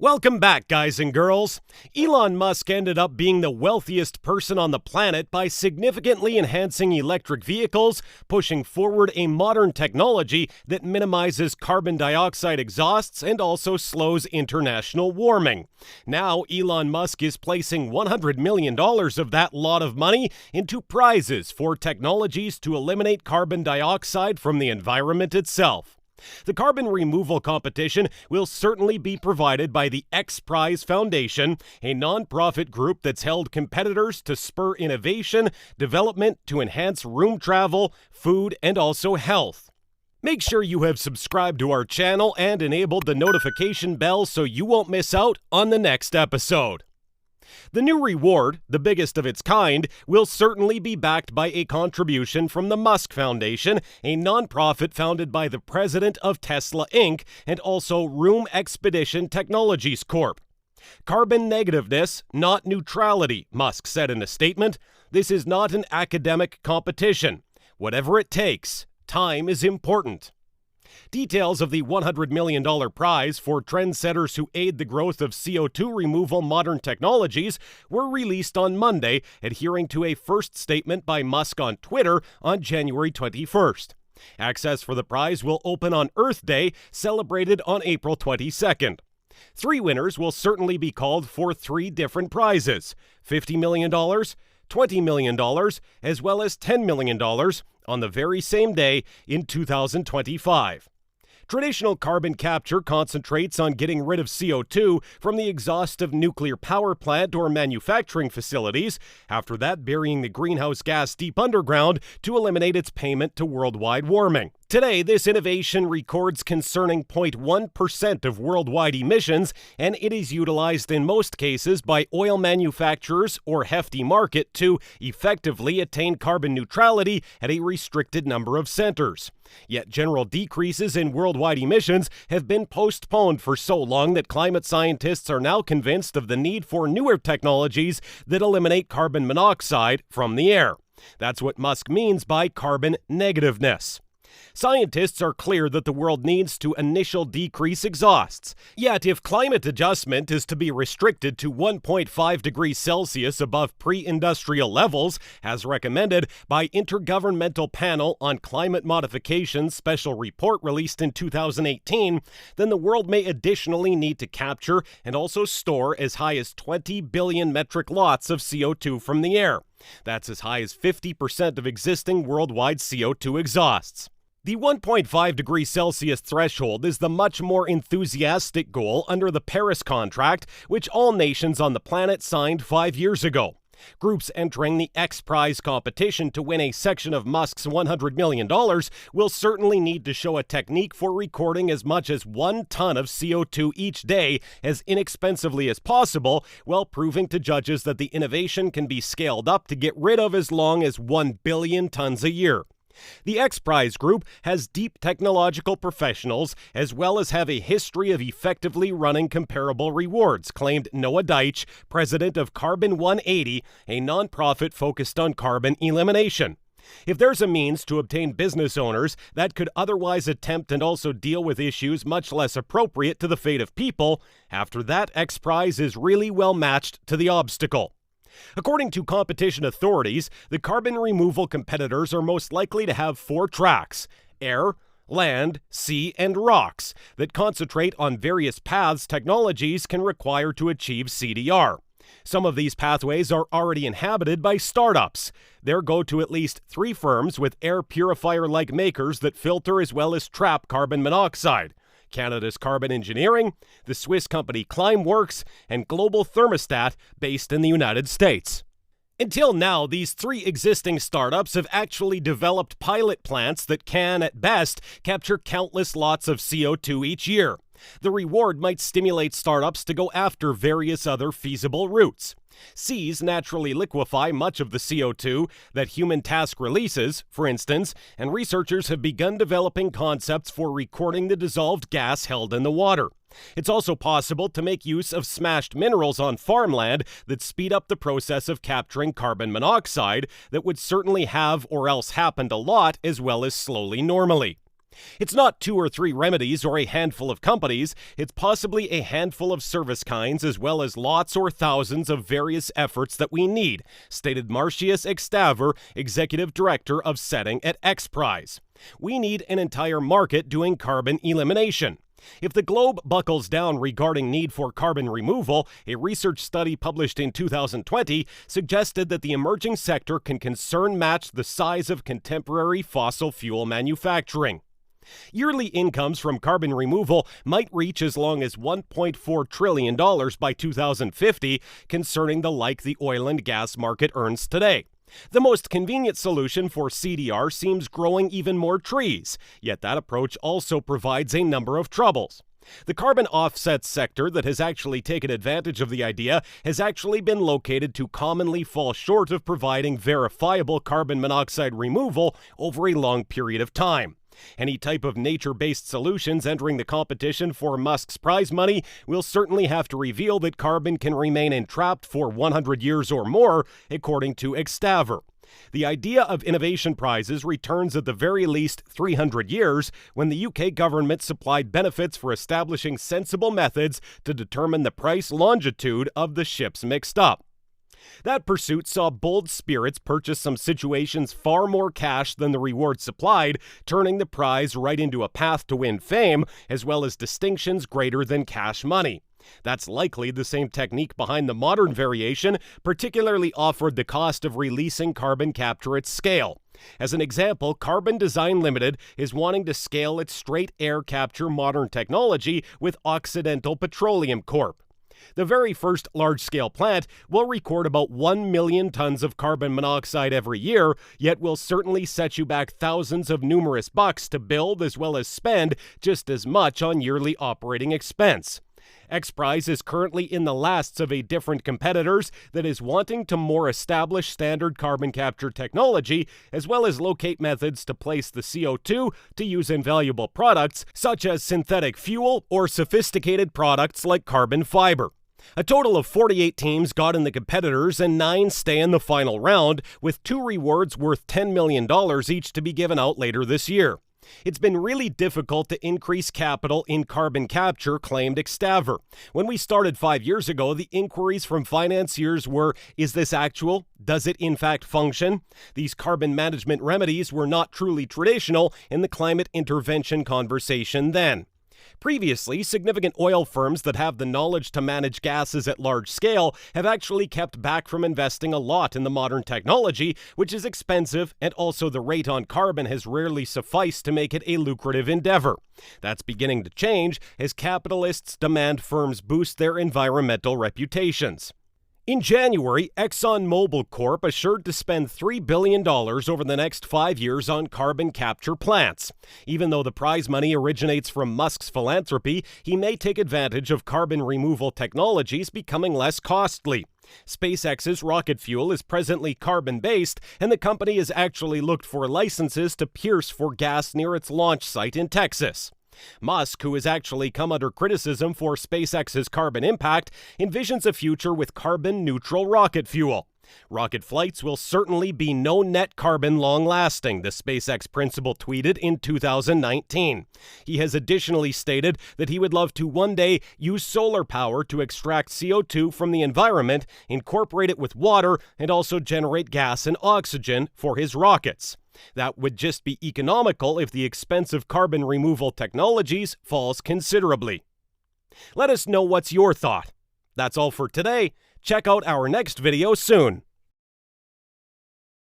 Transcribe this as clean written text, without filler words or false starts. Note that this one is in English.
Welcome back, guys and girls. Elon Musk ended up being the wealthiest person on the planet by significantly enhancing electric vehicles, pushing forward a modern technology that minimizes carbon dioxide exhausts and also slows international warming. Now, Elon Musk is placing $100 million of that lot of money into prizes for technologies to eliminate carbon dioxide from the environment itself. The carbon removal competition will certainly be provided by the Xprize Foundation, a non-profit group that's held competitors to spur innovation, development to enhance room travel, food, and also health. Make sure you have subscribed to our channel and enabled the notification bell so you won't miss out on the next episode. The new reward, the biggest of its kind, will certainly be backed by a contribution from the Musk Foundation, a nonprofit founded by the president of Tesla Inc. and also Room Expedition Technologies Corp. Carbon negativeness, not neutrality, Musk said in a statement. This is not an academic competition. Whatever it takes, time is important. Details of the $100 million prize for trendsetters who aid the growth of CO2 removal modern technologies were released on Monday, adhering to a first statement by Musk on Twitter on January 21st. Access for the prize will open on Earth Day, celebrated on April 22nd. 3 winners will certainly be called for 3 different prizes: $50 million, $20 million, as well as $10 million on the very same day in 2025. Traditional carbon capture concentrates on getting rid of CO2 from the exhaust of nuclear power plant or manufacturing facilities, after that burying the greenhouse gas deep underground to eliminate its payment to worldwide warming. Today, this innovation records concerning 0.1% of worldwide emissions, and it is utilized in most cases by oil manufacturers or hefty market to effectively attain carbon neutrality at a restricted number of centers. Yet general decreases in worldwide emissions have been postponed for so long that climate scientists are now convinced of the need for newer technologies that eliminate carbon monoxide from the air. That's what Musk means by carbon negativeness. Scientists are clear that the world needs to initial decrease exhausts. Yet, if climate adjustment is to be restricted to 1.5 degrees Celsius above pre-industrial levels, as recommended by Intergovernmental Panel on Climate Modification's special report released in 2018, then the world may additionally need to capture and also store as high as 20 billion metric lots of CO2 from the air. That's as high as 50% of existing worldwide CO2 exhausts. The 1.5 degrees Celsius threshold is the much more enthusiastic goal under the Paris Contract, which all nations on the planet signed 5 years ago. Groups entering the Xprize competition to win a section of Musk's $100 million will certainly need to show a technique for recording as much as 1 ton of CO2 each day as inexpensively as possible, while proving to judges that the innovation can be scaled up to get rid of as long as 1 billion tons a year. The Xprize Group has deep technological professionals as well as have a history of effectively running comparable rewards, claimed Noah Deitch, president of Carbon 180, a nonprofit focused on carbon elimination. If there's a means to obtain business owners that could otherwise attempt and also deal with issues much less appropriate to the fate of people, after that, Xprize is really well matched to the obstacle. According to competition authorities, the carbon removal competitors are most likely to have 4 tracks: air, land, sea, and rocks that concentrate on various paths technologies can require to achieve CDR. Some of these pathways are already inhabited by startups. There go to at least 3 firms with air purifier-like makers that filter as well as trap carbon monoxide: Canada's Carbon Engineering, the Swiss company Climeworks, and Global Thermostat, based in the United States. Until now, these 3 existing startups have actually developed pilot plants that can, at best, capture countless lots of CO2 each year. The reward might stimulate startups to go after various other feasible routes. Seas naturally liquefy much of the CO2 that human task releases, for instance, and researchers have begun developing concepts for recording the dissolved gas held in the water. It's also possible to make use of smashed minerals on farmland that speed up the process of capturing carbon monoxide that would certainly have or else happened a lot as well as slowly normally. It's not 2 or 3 remedies or a handful of companies, it's possibly a handful of service kinds as well as lots or thousands of various efforts that we need, stated Marcius Xstaver, Executive Director of Setting at Xprize. We need an entire market doing carbon elimination. If the globe buckles down regarding need for carbon removal, a research study published in 2020 suggested that the emerging sector can concern match the size of contemporary fossil fuel manufacturing. Yearly incomes from carbon removal might reach as long as $1.4 trillion by 2050, concerning the like the oil and gas market earns today. The most convenient solution for CDR seems growing even more trees, yet that approach also provides a number of troubles. The carbon offset sector that has actually taken advantage of the idea has actually been located to commonly fall short of providing verifiable carbon monoxide removal over a long period of time. Any type of nature-based solutions entering the competition for Musk's prize money will certainly have to reveal that carbon can remain entrapped for 100 years or more, according to Xstaver. The idea of innovation prizes returns at the very least 300 years, when the UK government supplied benefits for establishing sensible methods to determine the price longitude of the ships mixed up. That pursuit saw bold spirits purchase some situations far more cash than the reward supplied, turning the prize right into a path to win fame, as well as distinctions greater than cash money. That's likely the same technique behind the modern variation, particularly offered the cost of releasing carbon capture at scale. As an example, Carbon Design Limited is wanting to scale its straight air capture modern technology with Occidental Petroleum Corp. The very first large-scale plant will record about 1 million tons of carbon monoxide every year, yet will certainly set you back thousands of numerous bucks to build as well as spend just as much on yearly operating expense. Xprize is currently in the lasts of a different competitors that is wanting to more establish standard carbon capture technology, as well as locate methods to place the CO2 to use in valuable products such as synthetic fuel or sophisticated products like carbon fiber. A total of 48 teams got in the competitors and 9 stay in the final round, with 2 rewards worth $10 million each to be given out later this year. It's been really difficult to increase capital in carbon capture, claimed Xstaver. When we started 5 years ago, the inquiries from financiers were, is this actual? Does it in fact function? These carbon management remedies were not truly traditional in the climate intervention conversation then. Previously, significant oil firms that have the knowledge to manage gases at large scale have actually kept back from investing a lot in the modern technology, which is expensive, and also the rate on carbon has rarely sufficed to make it a lucrative endeavor. That's beginning to change as capitalists demand firms boost their environmental reputations. In January, ExxonMobil Corp assured to spend $3 billion over the next 5 years on carbon capture plants. Even though the prize money originates from Musk's philanthropy, he may take advantage of carbon removal technologies becoming less costly. SpaceX's rocket fuel is presently carbon-based, and the company has actually looked for licenses to pierce for gas near its launch site in Texas. Musk, who has actually come under criticism for SpaceX's carbon impact, envisions a future with carbon-neutral rocket fuel. Rocket flights will certainly be no net carbon long-lasting, the SpaceX principal tweeted in 2019. He has additionally stated that he would love to one day use solar power to extract CO2 from the environment, incorporate it with water, and also generate gas and oxygen for his rockets. That would just be economical if the expense of carbon removal technologies falls considerably. Let us know what's your thought. That's all for today. Check out our next video soon.